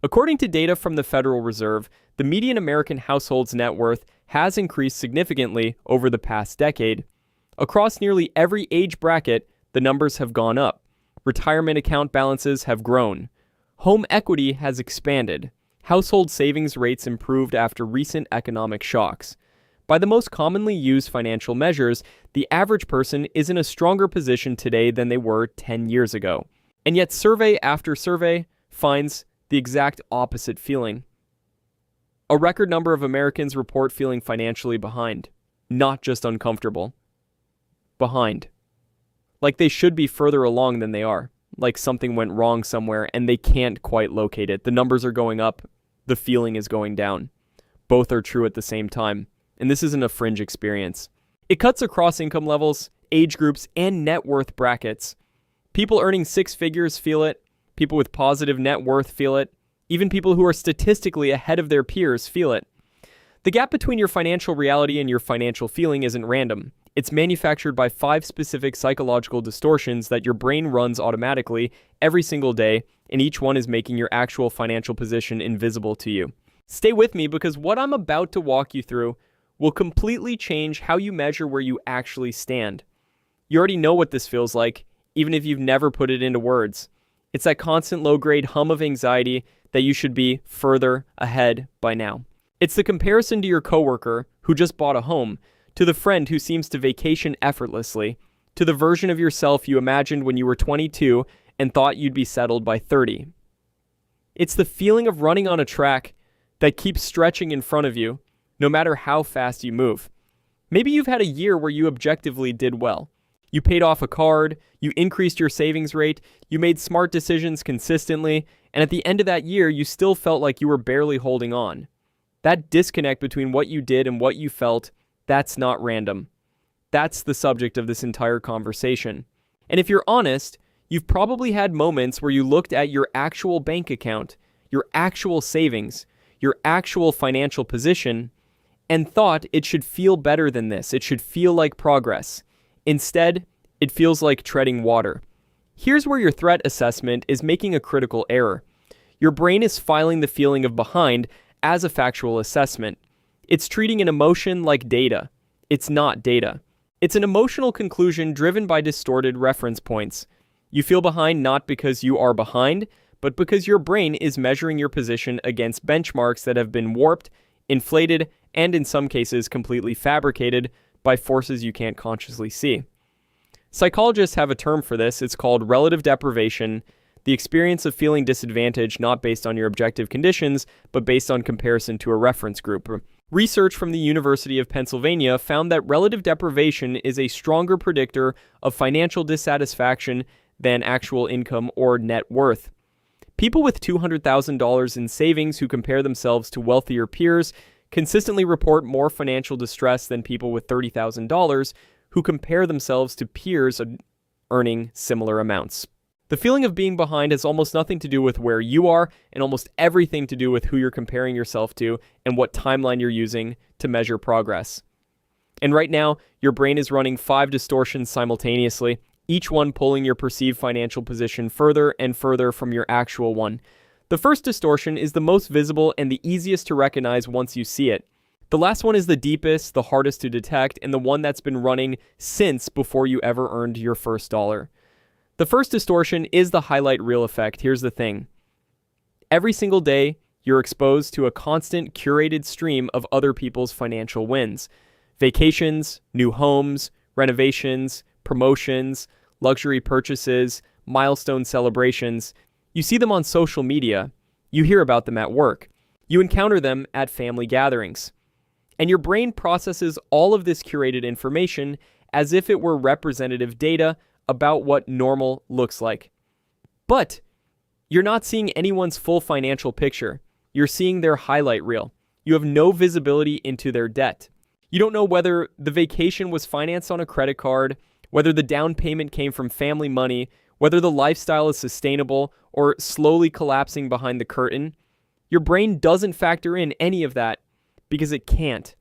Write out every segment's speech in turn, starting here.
According to data from the Federal Reserve, the median American household's net worth has increased significantly over the past decade. Across nearly every age bracket, the numbers have gone up. Retirement account balances have grown. Home equity has expanded. Household savings rates improved after recent economic shocks. By the most commonly used financial measures, the average person is in a stronger position today than they were 10 years ago. And yet survey after survey finds the exact opposite feeling. A record number of Americans report feeling financially behind, not just uncomfortable. Behind. Like they should be further along than they are. Like something went wrong somewhere and they can't quite locate it. The numbers are going up, the feeling is going down. Both are true at the same time. And this isn't a fringe experience. It cuts across income levels, age groups, and net worth brackets. People earning six figures feel it. People with positive net worth feel it. Even people who are statistically ahead of their peers feel it. The gap between your financial reality and your financial feeling isn't random. It's manufactured by 5 specific psychological distortions that your brain runs automatically every single day, and each one is making your actual financial position invisible to you. Stay with me because what I'm about to walk you through will completely change how you measure where you actually stand. You already know what this feels like, even if you've never put it into words. It's that constant low-grade hum of anxiety that you should be further ahead by now. It's the comparison to your coworker who just bought a home, to the friend who seems to vacation effortlessly, to the version of yourself you imagined when you were 22 and thought you'd be settled by 30. It's the feeling of running on a track that keeps stretching in front of you, no matter how fast you move. Maybe you've had a year where you objectively did well. You paid off a card, you increased your savings rate, you made smart decisions consistently, and at the end of that year, you still felt like you were barely holding on. That disconnect between what you did and what you felt, that's not random. That's the subject of this entire conversation. And if you're honest, you've probably had moments where you looked at your actual bank account, your actual savings, your actual financial position, and thought it should feel better than this. It should feel like progress. Instead, it feels like treading water. Here's where your threat assessment is making a critical error. Your brain is filing the feeling of behind as a factual assessment. It's treating an emotion like data. It's not data. It's an emotional conclusion driven by distorted reference points. You feel behind not because you are behind, but because your brain is measuring your position against benchmarks that have been warped, inflated, and in some cases completely fabricated by forces you can't consciously see. Psychologists have a term for this. It's called relative deprivation, the experience of feeling disadvantaged not based on your objective conditions, but based on comparison to a reference group. Research from the University of Pennsylvania found that relative deprivation is a stronger predictor of financial dissatisfaction than actual income or net worth. People with $200,000 in savings who compare themselves to wealthier peers consistently report more financial distress than people with $30,000 who compare themselves to peers earning similar amounts. The feeling of being behind has almost nothing to do with where you are and almost everything to do with who you're comparing yourself to and what timeline you're using to measure progress. And right now, your brain is running 5 distortions simultaneously, each one pulling your perceived financial position further and further from your actual one. The first distortion is the most visible and the easiest to recognize once you see it. The last one is the deepest, the hardest to detect, and the one that's been running since before you ever earned your first dollar. The first distortion is the highlight reel effect. Here's the thing. Every single day, you're exposed to a constant curated stream of other people's financial wins. Vacations, new homes, renovations, promotions, luxury purchases, milestone celebrations. You see them on social media. You hear about them at work. You encounter them at family gatherings. And your brain processes all of this curated information as if it were representative data about what normal looks like. But you're not seeing anyone's full financial picture. You're seeing their highlight reel. You have no visibility into their debt. You don't know whether the vacation was financed on a credit card, whether the down payment came from family money, whether the lifestyle is sustainable or slowly collapsing behind the curtain. Your brain doesn't factor in any of that because it can't.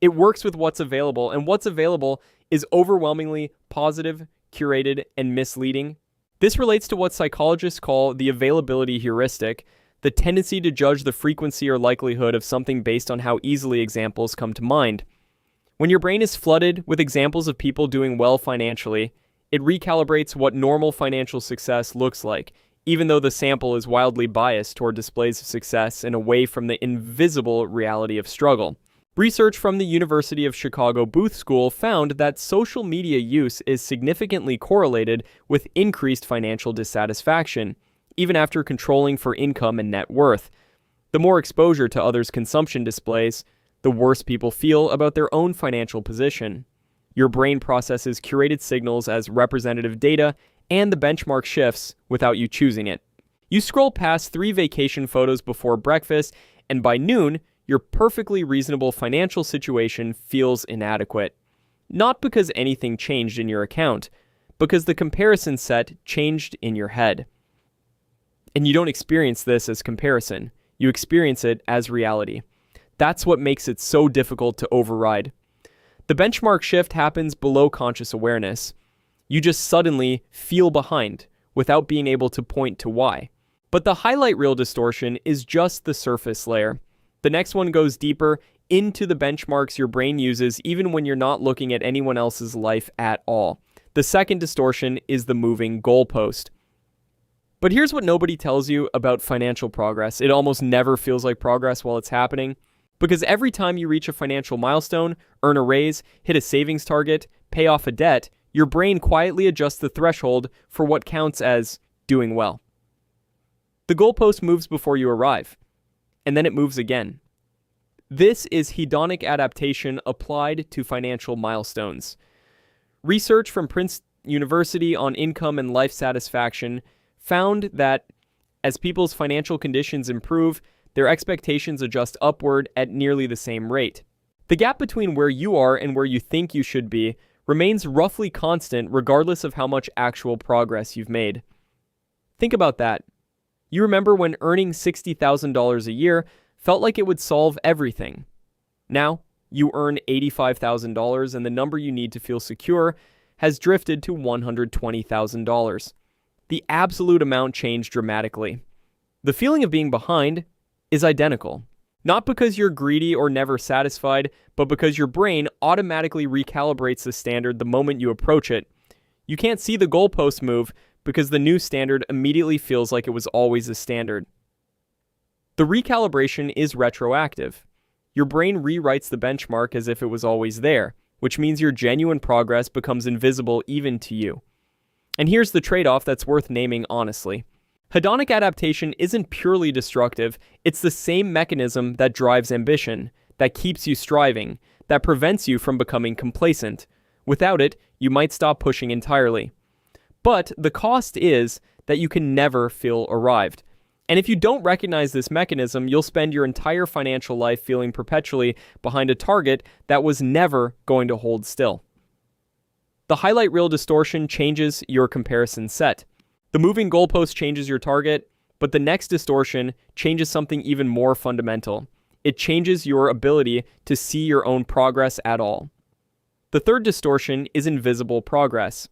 It works with what's available, and what's available is overwhelmingly positive, curated, and misleading. This relates to what psychologists call the availability heuristic. the tendency to judge the frequency or likelihood of something based on how easily examples come to mind. When your brain is flooded with examples of people doing well financially, it recalibrates what normal financial success looks like, even though the sample is wildly biased toward displays of success and away from the invisible reality of struggle. Research from the University of Chicago Booth School found that social media use is significantly correlated with increased financial dissatisfaction, even after controlling for income and net worth. The more exposure to others' consumption displays, the worse people feel about their own financial position. Your brain processes curated signals as representative data, and the benchmark shifts without you choosing it. You scroll past 3 vacation photos before breakfast, and by noon, your perfectly reasonable financial situation feels inadequate. Not because anything changed in your account, because the comparison set changed in your head. And you don't experience this as comparison. You experience it as reality. That's what makes it so difficult to override. The benchmark shift happens below conscious awareness. You just suddenly feel behind without being able to point to why. But the highlight reel distortion is just the surface layer. The next one goes deeper into the benchmarks your brain uses even when you're not looking at anyone else's life at all. The second distortion is the moving goalpost. But here's what nobody tells you about financial progress. It almost never feels like progress while it's happening. Because every time you reach a financial milestone, earn a raise, hit a savings target, pay off a debt, your brain quietly adjusts the threshold for what counts as doing well. The goalpost moves before you arrive, and then it moves again. This is hedonic adaptation applied to financial milestones. Research from Princeton University on income and life satisfaction found that as people's financial conditions improve, their expectations adjust upward at nearly the same rate. The gap between where you are and where you think you should be remains roughly constant regardless of how much actual progress you've made. Think about that. You remember when earning $60,000 a year felt like it would solve everything. Now, you earn $85,000 and the number you need to feel secure has drifted to $120,000. The absolute amount changed dramatically. The feeling of being behind is identical. Not because you're greedy or never satisfied, but because your brain automatically recalibrates the standard the moment you approach it. You can't see the goalpost move because the new standard immediately feels like it was always the standard. The recalibration is retroactive. Your brain rewrites the benchmark as if it was always there, which means your genuine progress becomes invisible even to you. And here's the trade-off that's worth naming honestly. Hedonic adaptation isn't purely destructive, it's the same mechanism that drives ambition, that keeps you striving, that prevents you from becoming complacent. Without it, you might stop pushing entirely. But the cost is that you can never feel arrived. And if you don't recognize this mechanism, you'll spend your entire financial life feeling perpetually behind a target that was never going to hold still. The highlight reel distortion changes your comparison set. The moving goalpost changes your target, but the next distortion changes something even more fundamental. It changes your ability to see your own progress at all. The third distortion is invisible progress.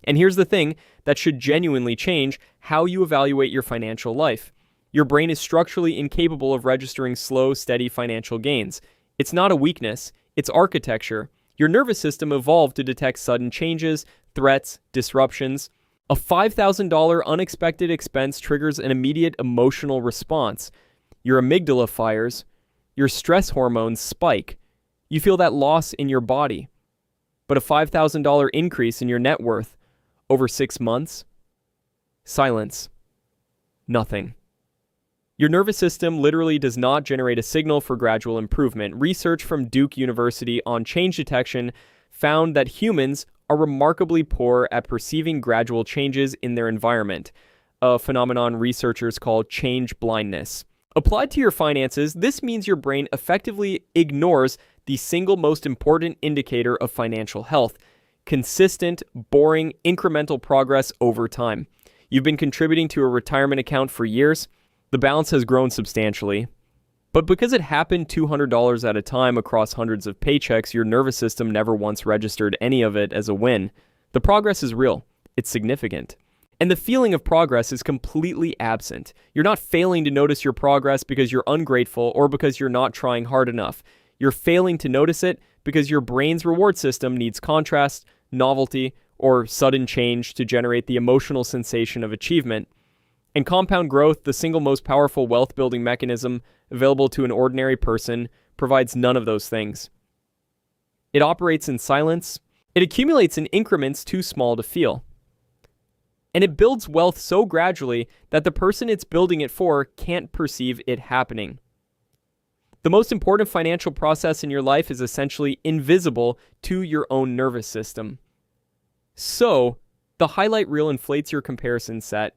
And here's the thing that should genuinely change how you evaluate your financial life. Your brain is structurally incapable of registering slow, steady financial gains. It's not a weakness, it's architecture. Your nervous system evolved to detect sudden changes, threats, disruptions. A $5,000 unexpected expense triggers an immediate emotional response. Your amygdala fires. Your stress hormones spike. You feel that loss in your body. But a $5,000 increase in your net worth over 6 months? Silence. Nothing. Your nervous system literally does not generate a signal for gradual improvement. Research from Duke University on change detection found that humans are remarkably poor at perceiving gradual changes in their environment, a phenomenon researchers call change blindness. Applied to your finances, this means your brain effectively ignores the single most important indicator of financial health: consistent, boring, incremental progress over time. You've been contributing to a retirement account for years. The balance has grown substantially. But because it happened $200 at a time across hundreds of paychecks, your nervous system never once registered any of it as a win. The progress is real. It's significant. And the feeling of progress is completely absent. You're not failing to notice your progress because you're ungrateful or because you're not trying hard enough. You're failing to notice it because your brain's reward system needs contrast, novelty, or sudden change to generate the emotional sensation of achievement. And compound growth, the single most powerful wealth-building mechanism available to an ordinary person, provides none of those things. It operates in silence. It accumulates in increments too small to feel. And it builds wealth so gradually that the person it's building it for can't perceive it happening. The most important financial process in your life is essentially invisible to your own nervous system. So, the highlight reel inflates your comparison set,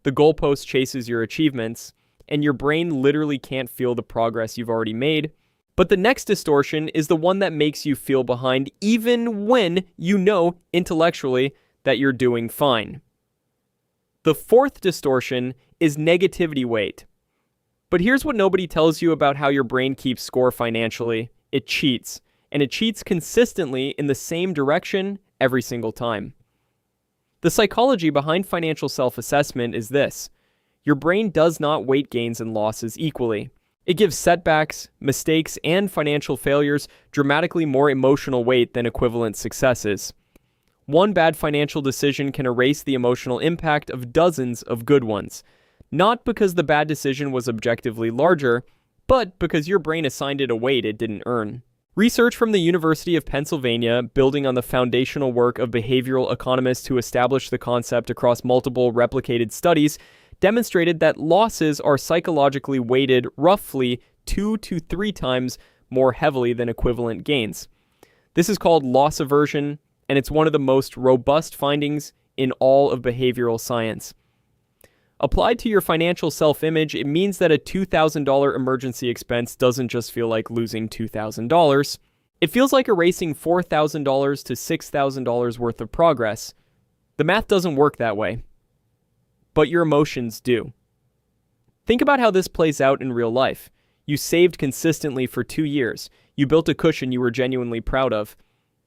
the goalpost chases your achievements, and your brain literally can't feel the progress you've already made. But the next distortion is the one that makes you feel behind even when you know intellectually that you're doing fine. The fourth distortion is negativity weight. But here's what nobody tells you about how your brain keeps score financially. It cheats, and it cheats consistently in the same direction every single time. The psychology behind financial self-assessment is this. Your brain does not weight gains and losses equally. It gives setbacks, mistakes, and financial failures dramatically more emotional weight than equivalent successes. One bad financial decision can erase the emotional impact of dozens of good ones, not because the bad decision was objectively larger, but because your brain assigned it a weight it didn't earn. Research from the University of Pennsylvania, building on the foundational work of behavioral economists who established the concept across multiple replicated studies, demonstrated that losses are psychologically weighted roughly 2 to 3 times more heavily than equivalent gains. This is called loss aversion, and it's one of the most robust findings in all of behavioral science. Applied to your financial self-image, it means that a $2,000 emergency expense doesn't just feel like losing $2,000. It feels like erasing $4,000 to $6,000 worth of progress. The math doesn't work that way, but your emotions do. Think about how this plays out in real life. You saved consistently for 2 years. You built a cushion you were genuinely proud of.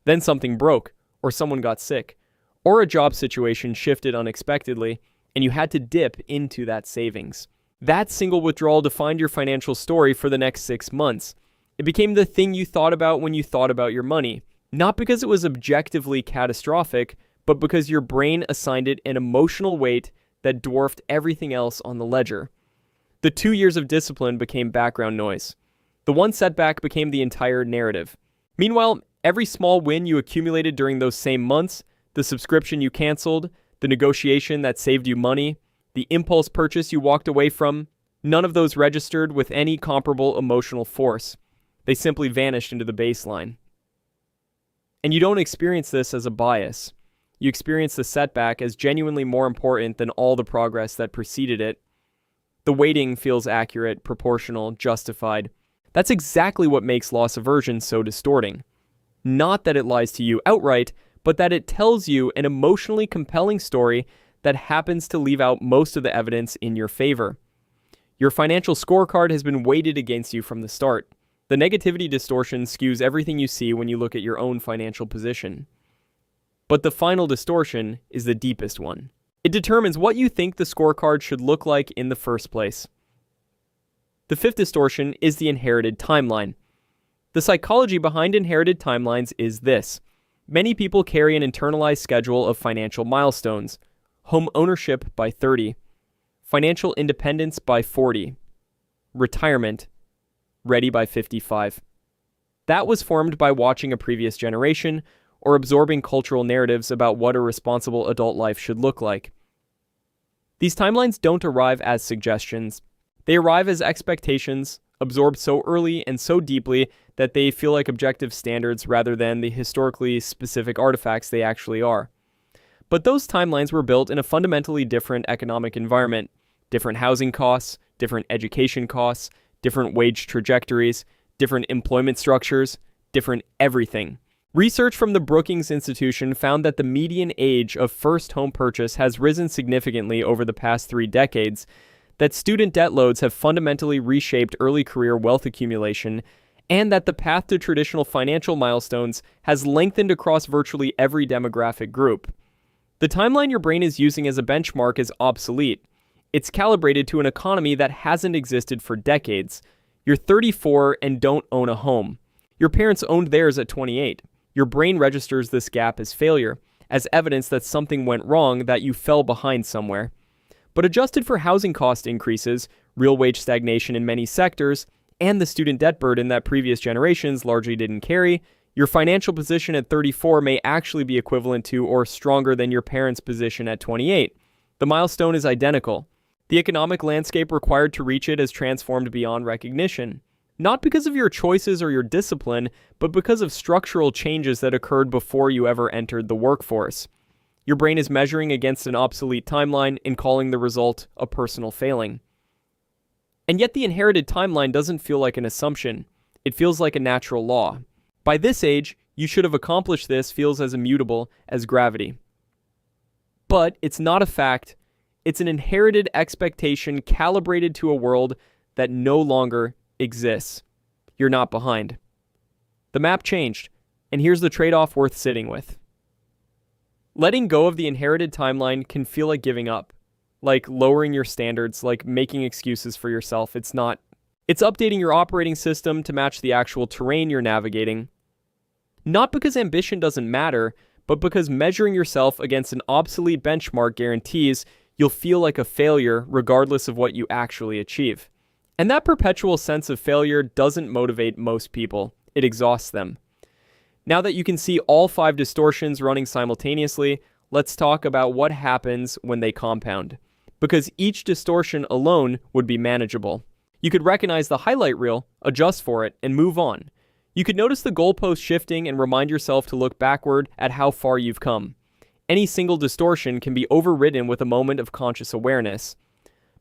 Then something broke, or someone got sick, or a job situation shifted unexpectedly, and you had to dip into that savings. That single withdrawal defined your financial story for the next 6 months. It became the thing you thought about when you thought about your money, not because it was objectively catastrophic, but because your brain assigned it an emotional weight that dwarfed everything else on the ledger. The 2 years of discipline became background noise. The one setback became the entire narrative. Meanwhile, every small win you accumulated during those same months, the subscription you canceled, the negotiation that saved you money, the impulse purchase you walked away from, none of those registered with any comparable emotional force. They simply vanished into the baseline. And you don't experience this as a bias. You experience the setback as genuinely more important than all the progress that preceded it. The weighting feels accurate, proportional, justified. That's exactly what makes loss aversion so distorting. Not that it lies to you outright, but that it tells you an emotionally compelling story that happens to leave out most of the evidence in your favor. Your financial scorecard has been weighted against you from the start. The negativity distortion skews everything you see when you look at your own financial position. But the final distortion is the deepest one. It determines what you think the scorecard should look like in the first place. The fifth distortion is the inherited timeline. The psychology behind inherited timelines is this. Many people carry an internalized schedule of financial milestones. Home ownership by 30. Financial independence by 40. Retirement, ready by 55. That was formed by watching a previous generation or absorbing cultural narratives about what a responsible adult life should look like. These timelines don't arrive as suggestions. They arrive as expectations, absorbed so early and so deeply that they feel like objective standards rather than the historically specific artifacts they actually are. But those timelines were built in a fundamentally different economic environment. Different housing costs, different education costs, different wage trajectories, different employment structures, different everything. Research from the Brookings Institution found that the median age of first home purchase has risen significantly over the past 3 decades, that student debt loads have fundamentally reshaped early career wealth accumulation, and that the path to traditional financial milestones has lengthened across virtually every demographic group. The timeline your brain is using as a benchmark is obsolete. It's calibrated to an economy that hasn't existed for decades. You're 34 and don't own a home. Your parents owned theirs at 28. Your brain registers this gap as failure, as evidence that something went wrong, that you fell behind somewhere. But adjusted for housing cost increases, real wage stagnation in many sectors, and the student debt burden that previous generations largely didn't carry, your financial position at 34 may actually be equivalent to or stronger than your parents' position at 28. The milestone is identical. The economic landscape required to reach it has transformed beyond recognition. Not because of your choices or your discipline, but because of structural changes that occurred before you ever entered the workforce. Your brain is measuring against an obsolete timeline and calling the result a personal failing. And yet the inherited timeline doesn't feel like an assumption. It feels like a natural law. By this age, you should have accomplished this feels as immutable as gravity. But it's not a fact. It's an inherited expectation calibrated to a world that no longer exists. You're not behind. The map changed, and here's the trade-off worth sitting with. Letting go of the inherited timeline can feel like giving up, like lowering your standards, like making excuses for yourself. It's not. It's updating your operating system to match the actual terrain you're navigating. Not because ambition doesn't matter, but because measuring yourself against an obsolete benchmark guarantees you'll feel like a failure regardless of what you actually achieve. And that perpetual sense of failure doesn't motivate most people. It exhausts them. Now that you can see all 5 distortions running simultaneously, let's talk about what happens when they compound. Because each distortion alone would be manageable. You could recognize the highlight reel, adjust for it, and move on. You could notice the goalpost shifting and remind yourself to look backward at how far you've come. Any single distortion can be overridden with a moment of conscious awareness.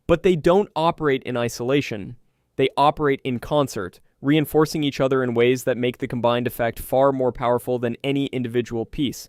But they don't operate in isolation. They operate in concert, reinforcing each other in ways that make the combined effect far more powerful than any individual piece.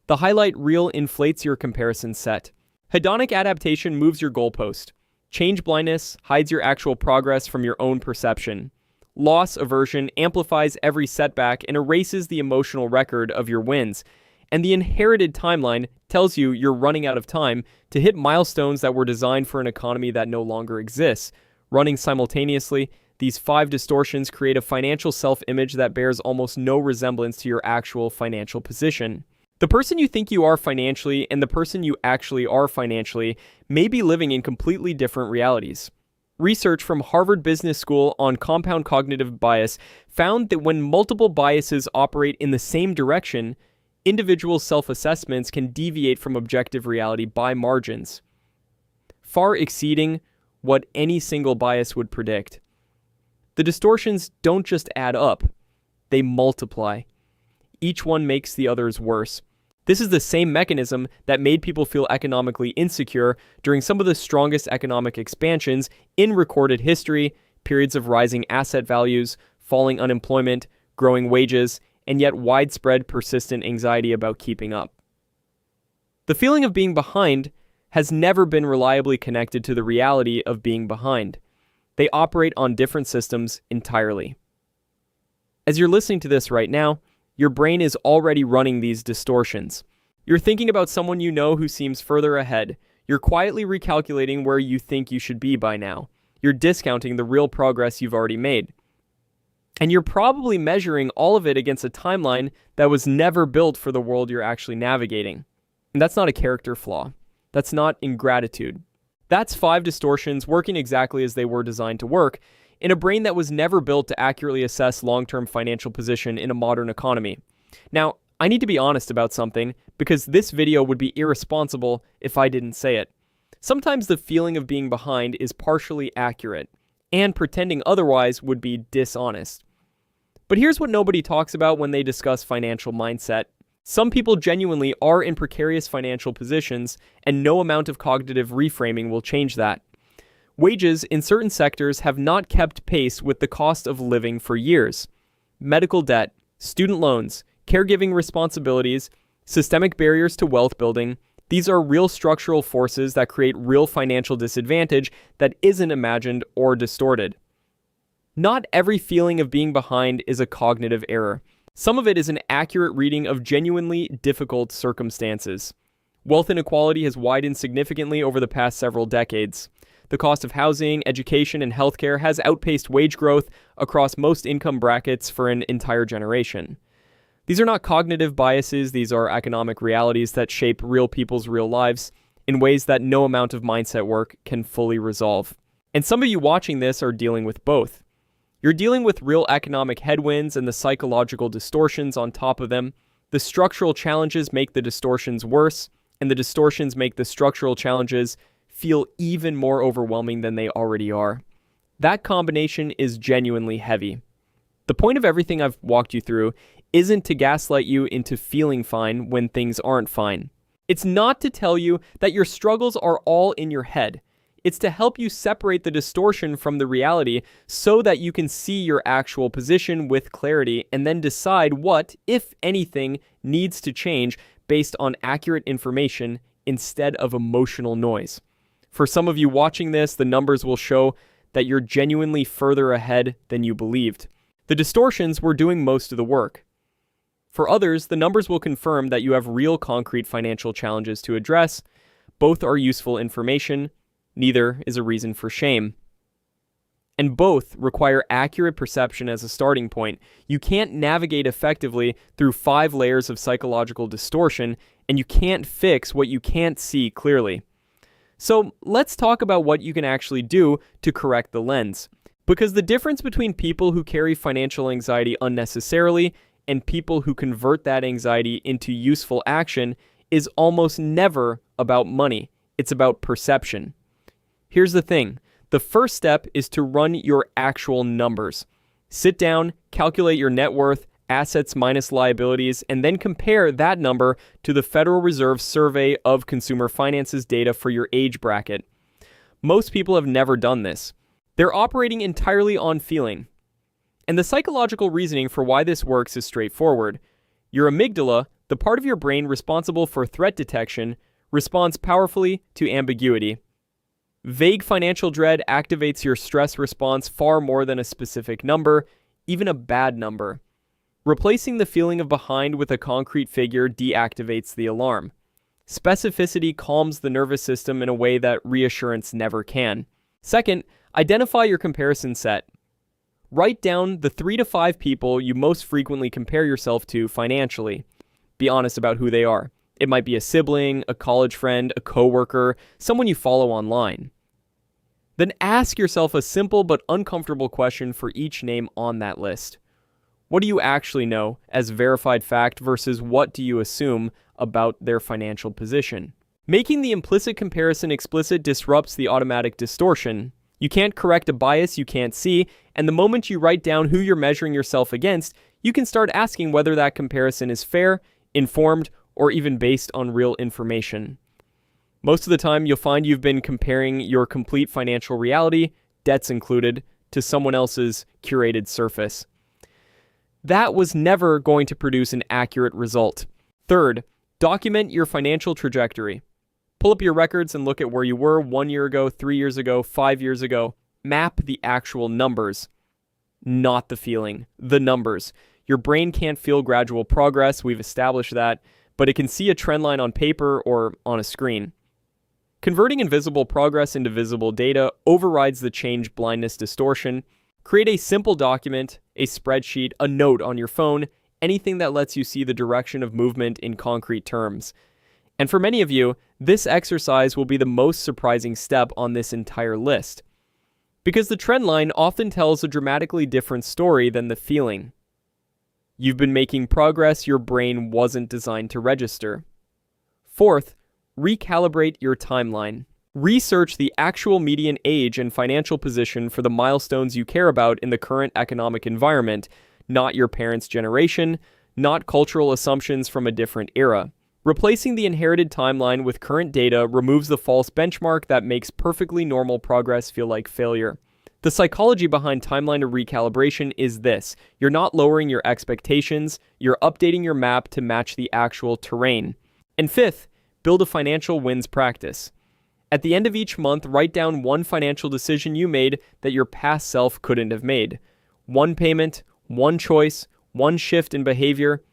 The highlight reel inflates your comparison set. Hedonic adaptation moves your goalpost. Change blindness hides your actual progress from your own perception. Loss aversion amplifies every setback and erases the emotional record of your wins. And the inherited timeline tells you you're running out of time to hit milestones that were designed for an economy that no longer exists. Running simultaneously, these 5 distortions create a financial self-image that bears almost no resemblance to your actual financial position. The person you think you are financially and the person you actually are financially may be living in completely different realities. Research from Harvard Business School on compound cognitive bias found that when multiple biases operate in the same direction, individual self-assessments can deviate from objective reality by margins, far exceeding what any single bias would predict. The distortions don't just add up, they multiply. Each one makes the others worse. This is the same mechanism that made people feel economically insecure during some of the strongest economic expansions in recorded history, periods of rising asset values, falling unemployment, growing wages, and yet widespread persistent anxiety about keeping up. The feeling of being behind has never been reliably connected to the reality of being behind. They operate on different systems entirely. As you're listening to this right now, your brain is already running these distortions. You're thinking about someone you know who seems further ahead. You're quietly recalculating where you think you should be by now. You're discounting the real progress you've already made. And you're probably measuring all of it against a timeline that was never built for the world you're actually navigating. And that's not a character flaw. That's not ingratitude. That's 5 distortions working exactly as they were designed to work in a brain that was never built to accurately assess long-term financial position in a modern economy. Now, I need to be honest about something because this video would be irresponsible if I didn't say it. Sometimes the feeling of being behind is partially accurate, and pretending otherwise would be dishonest. But here's what nobody talks about when they discuss financial mindset. Some people genuinely are in precarious financial positions, and no amount of cognitive reframing will change that. Wages in certain sectors have not kept pace with the cost of living for years. Medical debt, student loans, caregiving responsibilities, systemic barriers to wealth building, these are real structural forces that create real financial disadvantage that isn't imagined or distorted. Not every feeling of being behind is a cognitive error. Some of it is an accurate reading of genuinely difficult circumstances. Wealth inequality has widened significantly over the past several decades. The cost of housing, education, and healthcare has outpaced wage growth across most income brackets for an entire generation. These are not cognitive biases, these are economic realities that shape real people's real lives in ways that no amount of mindset work can fully resolve. And some of you watching this are dealing with both. You're dealing with real economic headwinds and the psychological distortions on top of them. The structural challenges make the distortions worse, and the distortions make the structural challenges feel even more overwhelming than they already are. That combination is genuinely heavy. The point of everything I've walked you through isn't to gaslight you into feeling fine when things aren't fine. It's not to tell you that your struggles are all in your head. It's to help you separate the distortion from the reality so that you can see your actual position with clarity and then decide what, if anything, needs to change based on accurate information instead of emotional noise. For some of you watching this, the numbers will show that you're genuinely further ahead than you believed. The distortions were doing most of the work. For others, the numbers will confirm that you have real concrete financial challenges to address. Both are useful information. Neither is a reason for shame. And both require accurate perception as a starting point. You can't navigate effectively through 5 layers of psychological distortion, and you can't fix what you can't see clearly. So let's talk about what you can actually do to correct the lens. Because the difference between people who carry financial anxiety unnecessarily and people who convert that anxiety into useful action is almost never about money. It's about perception. Here's the thing. The first step is to run your actual numbers. Sit down, calculate your net worth, assets minus liabilities, and then compare that number to the Federal Reserve Survey of Consumer Finance's data for your age bracket. Most people have never done this. They're operating entirely on feeling. And the psychological reasoning for why this works is straightforward. Your amygdala, the part of your brain responsible for threat detection, responds powerfully to ambiguity. Vague financial dread activates your stress response far more than a specific number, even a bad number. Replacing the feeling of behind with a concrete figure deactivates the alarm. Specificity calms the nervous system in a way that reassurance never can. Second, identify your comparison set. Write down the 3 to 5 people you most frequently compare yourself to financially. Be honest about who they are. It might be a sibling, a college friend, a coworker, someone you follow online. Then ask yourself a simple but uncomfortable question for each name on that list. What do you actually know as verified fact versus what do you assume about their financial position? Making the implicit comparison explicit disrupts the automatic distortion. You can't correct a bias you can't see, and the moment you write down who you're measuring yourself against, you can start asking whether that comparison is fair, informed, or even based on real information. Most of the time, you'll find you've been comparing your complete financial reality, debts included, to someone else's curated surface. That was never going to produce an accurate result. Third, document your financial trajectory. Pull up your records and look at where you were 1 year ago, 3 years ago, 5 years ago. Map the actual numbers, not the feeling, the numbers. Your brain can't feel gradual progress, we've established that, but it can see a trend line on paper or on a screen. Converting invisible progress into visible data overrides the change blindness distortion. Create a simple document, a spreadsheet, a note on your phone, anything that lets you see the direction of movement in concrete terms. And for many of you, this exercise will be the most surprising step on this entire list. Because the trend line often tells a dramatically different story than the feeling. You've been making progress your brain wasn't designed to register. Fourth, recalibrate your timeline. Research the actual median age and financial position for the milestones you care about in the current economic environment, not your parents' generation, not cultural assumptions from a different era. Replacing the inherited timeline with current data removes the false benchmark that makes perfectly normal progress feel like failure. The psychology behind timeline recalibration is this. You're not lowering your expectations, you're updating your map to match the actual terrain. And fifth, build a financial wins practice. At the end of each month, write down one financial decision you made that your past self couldn't have made. One payment, one choice, one shift in behavior.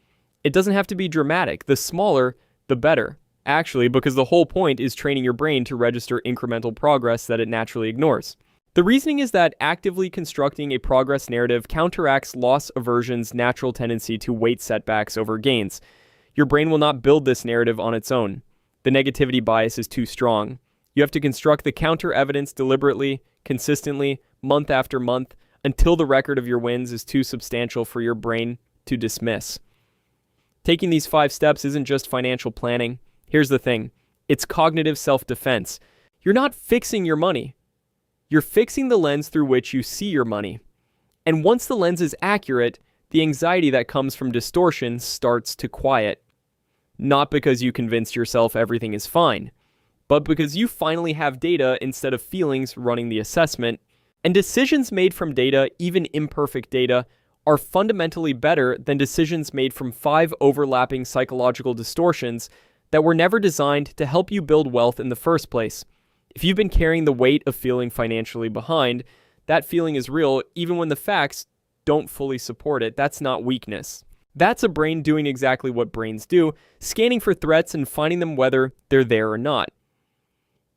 It doesn't have to be dramatic. The smaller, the better. actually, because the whole point is training your brain to register incremental progress that it naturally ignores. The reasoning is that actively constructing a progress narrative counteracts loss aversion's natural tendency to weight setbacks over gains. Your brain will not build this narrative on its own. The negativity bias is too strong. You have to construct the counter evidence deliberately, consistently, month after month, until the record of your wins is too substantial for your brain to dismiss. Taking these 5 steps isn't just financial planning. Here's the thing. It's cognitive self-defense. You're not fixing your money. You're fixing the lens through which you see your money. And once the lens is accurate, the anxiety that comes from distortion starts to quiet. Not because you convinced yourself everything is fine, but because you finally have data instead of feelings running the assessment. And decisions made from data, even imperfect data, are fundamentally better than decisions made from 5 overlapping psychological distortions that were never designed to help you build wealth in the first place. If you've been carrying the weight of feeling financially behind, that feeling is real even when the facts don't fully support it. That's not weakness. That's a brain doing exactly what brains do, scanning for threats and finding them whether they're there or not.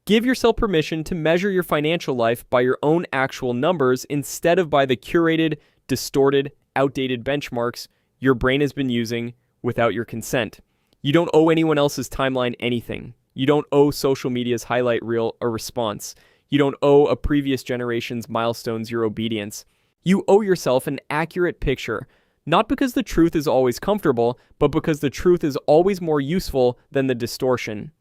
Give yourself permission to measure your financial life by your own actual numbers instead of by the curated, distorted, outdated benchmarks your brain has been using without your consent. You don't owe anyone else's timeline anything. You don't owe social media's highlight reel a response. You don't owe a previous generation's milestones your obedience. You owe yourself an accurate picture, not because the truth is always comfortable, but because the truth is always more useful than the distortion.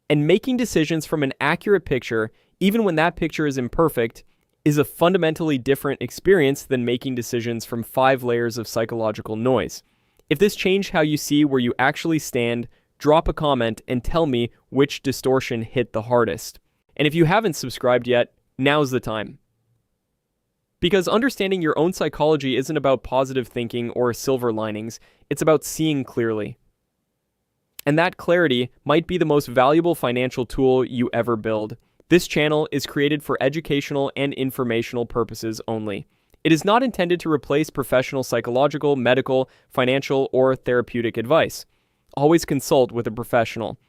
And making decisions from an accurate picture, even when that picture is imperfect, is a fundamentally different experience than making decisions from 5 layers of psychological noise. If this changed how you see where you actually stand, drop a comment and tell me which distortion hit the hardest. And if you haven't subscribed yet, now's the time. Because understanding your own psychology isn't about positive thinking or silver linings, it's about seeing clearly. And that clarity might be the most valuable financial tool you ever build. This channel is created for educational and informational purposes only. It is not intended to replace professional psychological, medical, financial, or therapeutic advice. Always consult with a professional.